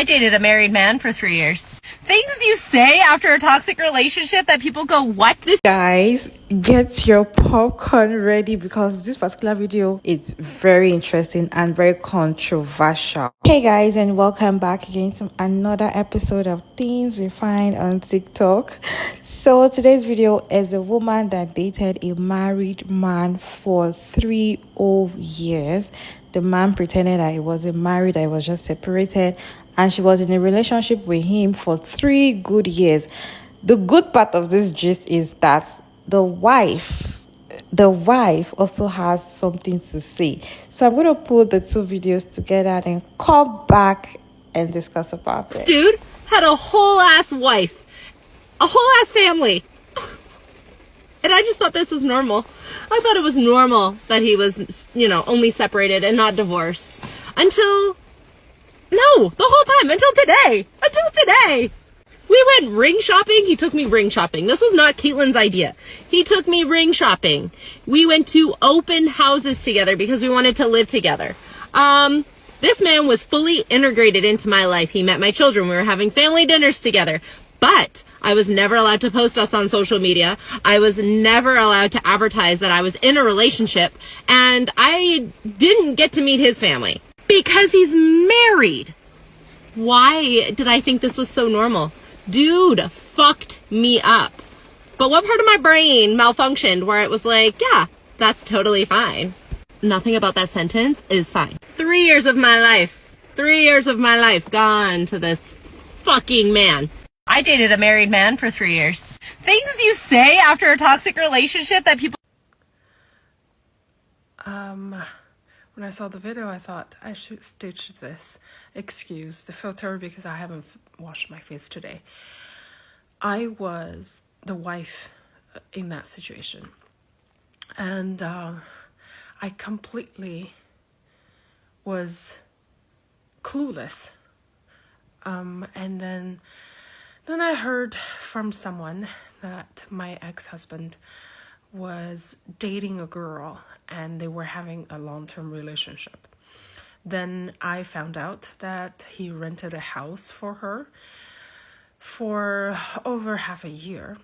I dated a married man for 3 years. Things you say after a toxic relationship that people go, what? Guys, get your popcorn ready because this particular video is very interesting and very controversial. Hey guys, and welcome back again to another episode of Things We Find on TikTok. So today's video is a woman that dated a married man for 3 whole years. The man pretended that he wasn't married, that he was just separated, and she was in a relationship with him for 3 good years. The good part of this gist is that the wife also has something to say. So I'm going to put the two videos together and come back and discuss about it. Dude had a whole ass wife, a whole ass family. And I just thought this was normal. I thought it was normal that he was, only separated and not divorced. The whole time, until today. We went ring shopping. He took me ring shopping. This was not Caitlin's idea. He took me ring shopping. We went to open houses together because we wanted to live together. This man was fully integrated into my life. He met my children. We were having family dinners together. But I was never allowed to post us on social media. I was never allowed to advertise that I was in a relationship. And I didn't get to meet his family because he's married. Why did I think this was so normal? Dude fucked me up. But what part of my brain malfunctioned where it was like, yeah, that's totally fine? Nothing about that sentence is fine. 3 years of my life. 3 years of my life gone to this fucking man. I dated a married man for 3 years. Things you say after a toxic relationship that people... When I saw the video, I thought I should stitch this. Excuse the filter because I haven't washed my face today. I was the wife in that situation. And I completely was clueless. And then I heard from someone that my ex-husband was dating a girl and they were having a long-term relationship. Then I found out that he rented a house for her for over half a year.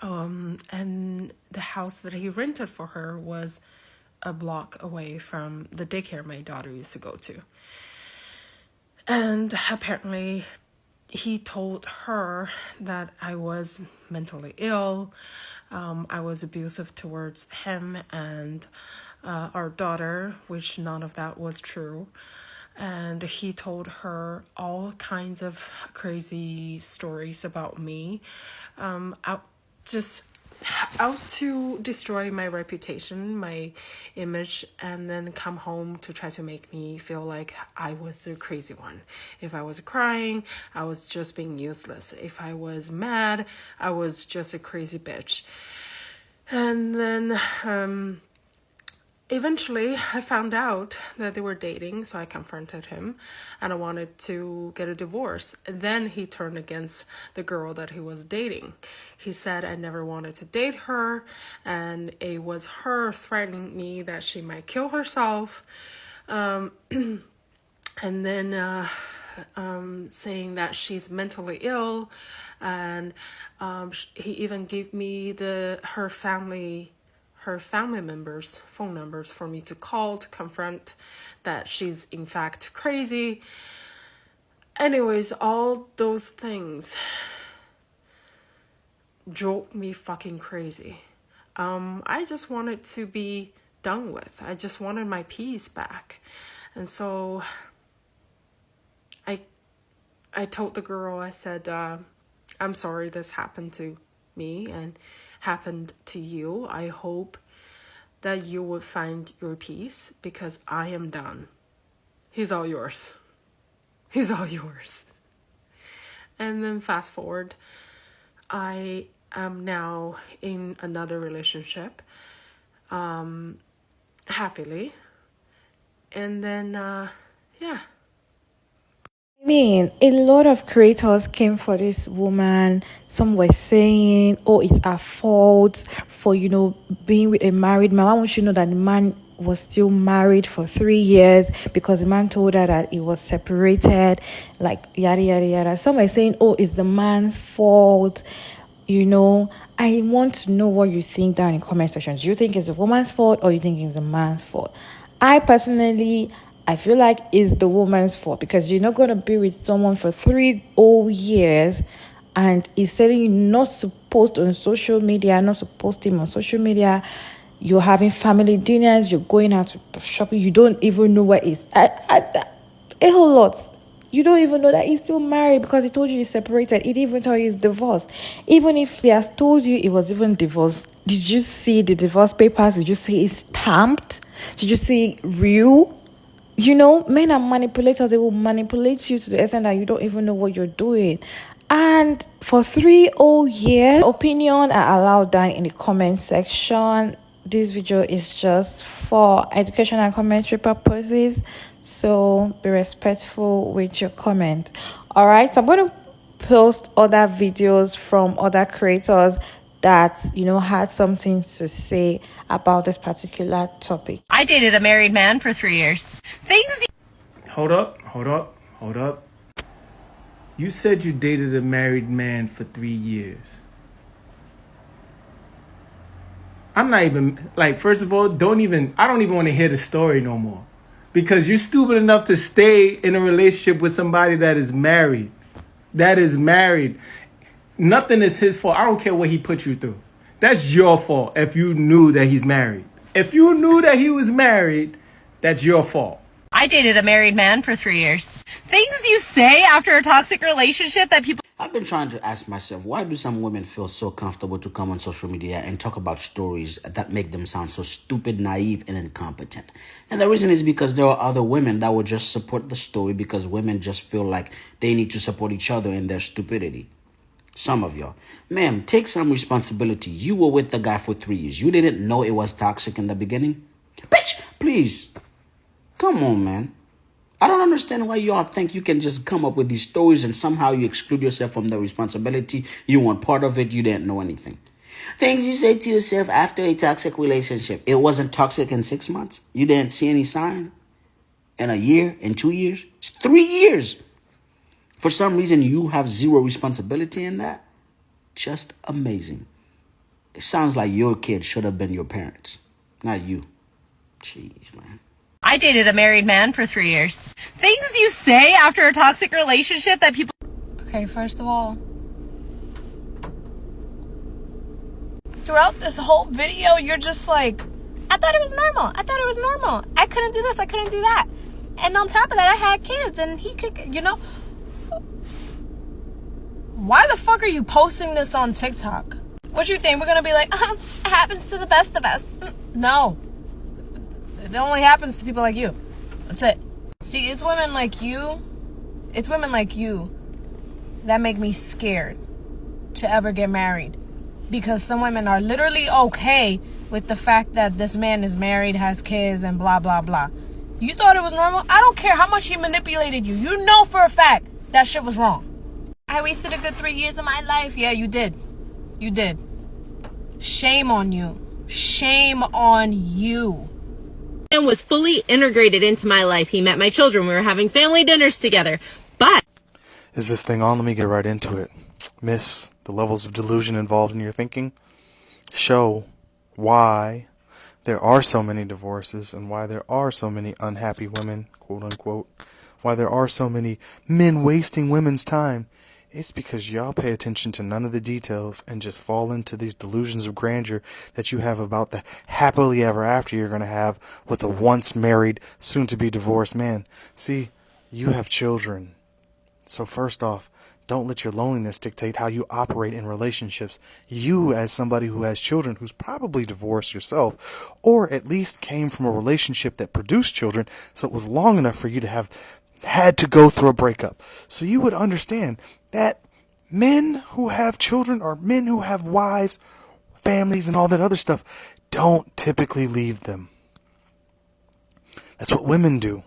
And the house that he rented for her was a block away from the daycare my daughter used to go to. And apparently he told her that I was mentally ill. I was abusive towards him and our daughter, which none of that was true. And he told her all kinds of crazy stories about me, out to destroy my reputation, my image, and then come home to try to make me feel like I was the crazy one. If I was crying, I was just being useless. If I was mad, I was just a crazy bitch. And then eventually I found out that they were dating, so I confronted him and I wanted to get a divorce. And then he turned against the girl that he was dating. He said I never wanted to date her and it was her threatening me that she might kill herself. And then saying that she's mentally ill, and he even gave me her family members' phone numbers for me to call to confront that she's in fact crazy. Anyways, all those things drove me fucking crazy. I just wanted to be done with. I just wanted my peace back. And so I told the girl, I said, I'm sorry this happened to me and happened to you. I hope that you will find your peace because I am done. He's all yours. He's all yours. And then fast forward, I am now in another relationship, happily. And then, yeah. I mean, a lot of creators came for this woman. Some were saying, oh, it's her fault for, being with a married man. Why won't you know that the man was still married for 3 years because the man told her that he was separated, like yada yada yada. Some are saying, oh, it's the man's fault. I want to know what you think down in the comment section. Do you think it's the woman's fault or you think it's the man's fault? I personally, I feel like it's the woman's fault, because you're not going to be with someone for 3 whole years and he's telling you not to post on social media, not to post him on social media. You're having family dinners, you're going out shopping, you don't even know what is. A whole lot. You don't even know that he's still married because he told you he's separated. He didn't even tell you he's divorced. Even if he has told you he was even divorced, did you see the divorce papers? Did you see it's stamped? Did you see real? Men are manipulators. They will manipulate you to the extent that you don't even know what you're doing. And for 3 whole years, opinion are allowed down in the comment section. This video is just for education and commentary purposes, so be respectful with your comment. All right, so I'm going to post other videos from other creators that had something to say about this particular topic. I dated a married man for 3 years. Hold up. You said you dated a married man for 3 years. I'm not even, first of all, I don't even want to hear the story no more. Because you're stupid enough to stay in a relationship with somebody that is married. Nothing is his fault. I don't care what he put you through. That's your fault if you knew that he's married. If you knew that he was married, that's your fault. I dated a married man for 3 years. Things you say after a toxic relationship that people... I've been trying to ask myself, why do some women feel so comfortable to come on social media and talk about stories that make them sound so stupid, naive, and incompetent? And the reason is because there are other women that will just support the story because women just feel like they need to support each other in their stupidity. Some of y'all. Ma'am, take some responsibility. You were with the guy for 3 years. You didn't know it was toxic in the beginning? Bitch, please. Come on, man. I don't understand why y'all think you can just come up with these stories and somehow you exclude yourself from the responsibility. You weren't part of it. You didn't know anything. Things you say to yourself after a toxic relationship. It wasn't toxic in 6 months. You didn't see any sign in a year, in 2 years. It's 3 years. For some reason, you have zero responsibility in that. Just amazing. It sounds like your kid should have been your parents, not you. Jeez, man. I dated a married man for 3 years. Things you say after a toxic relationship that people... Okay, first of all, throughout this whole video, you're just like, I thought it was normal. I couldn't do this. I couldn't do that. And on top of that, I had kids and he could, Why the fuck are you posting this on TikTok? What you think? We're going to be like, it happens to the best of us. No. It only happens to people like you. That's it. See, it's women like you that make me scared to ever get married. Because some women are literally okay with the fact that this man is married, has kids, and blah, blah, blah. You thought it was normal? I don't care how much he manipulated you. You know for a fact that shit was wrong. I wasted a good 3 years of my life. Yeah, you did. You did. Shame on you. Shame on you. And was fully integrated into my life. He met my children. We were having family dinners together. But... Is this thing on? Let me get right into it. Miss, the levels of delusion involved in your thinking show why there are so many divorces and why there are so many unhappy women, quote unquote, why there are so many men wasting women's time. It's because y'all pay attention to none of the details and just fall into these delusions of grandeur that you have about the happily ever after you're going to have with a once married, soon to be divorced man. See, you have children. So first off, don't let your loneliness dictate how you operate in relationships. You, as somebody who has children, who's probably divorced yourself, or at least came from a relationship that produced children, so it was long enough for you to have had to go through a breakup. So you would understand that men who have children or men who have wives, families, and all that other stuff don't typically leave them. That's what women do.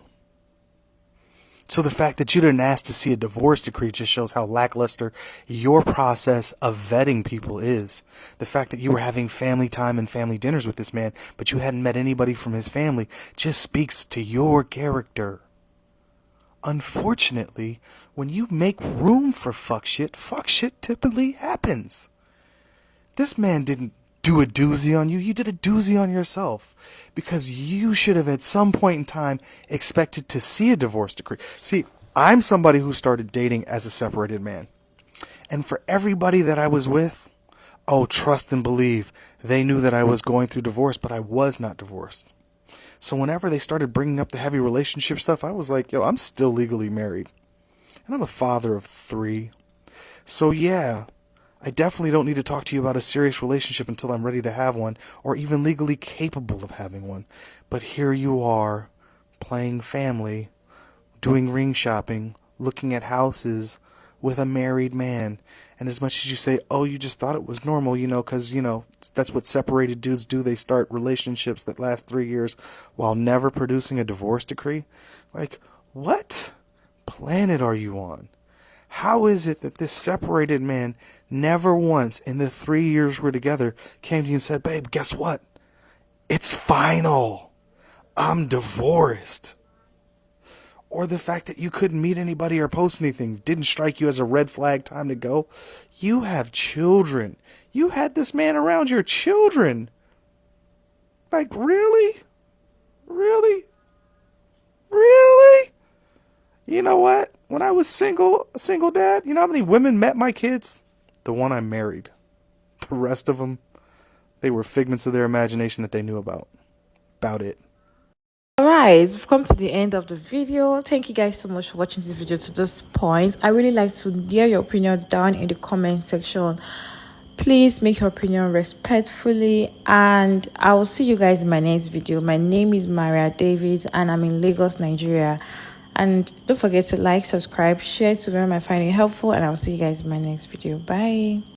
So the fact that you didn't ask to see a divorce decree just shows how lackluster your process of vetting people is. The fact that you were having family time and family dinners with this man, but you hadn't met anybody from his family, just speaks to your character. Unfortunately, when you make room for fuck shit typically happens. This man didn't do a doozy on you. You did a doozy on yourself, because you should have at some point in time expected to see a divorce decree. See, I'm somebody who started dating as a separated man. And for everybody that I was with, oh, trust and believe, they knew that I was going through divorce, but I was not divorced. So whenever they started bringing up the heavy relationship stuff, I was like, yo, I'm still legally married. And I'm a father of 3. So yeah, I definitely don't need to talk to you about a serious relationship until I'm ready to have one, or even legally capable of having one. But here you are, playing family, doing ring shopping, looking at houses with a married man. And as much as you say, oh, you just thought it was normal, because, that's what separated dudes do. They start relationships that last 3 years while never producing a divorce decree. Like, what planet are you on? How is it that this separated man never once in the 3 years we're together came to you and said, babe, guess what? It's final. I'm divorced. Or the fact that you couldn't meet anybody or post anything didn't strike you as a red flag time to go. You have children. You had this man around your children. Like, really? Really? Really? You know what? When I was a single dad, you know how many women met my kids? The one I married. The rest of them, they were figments of their imagination that they knew about. About it. Alright, we've come to the end of the video. Thank you guys so much for watching this video to this point. I really like to hear your opinion down in the comment section. Please make your opinion respectfully, and I will see you guys in my next video. My name is Maria David and I'm in Lagos, Nigeria. And don't forget to like, subscribe, share to where I find it helpful, and I'll see you guys in my next video. Bye.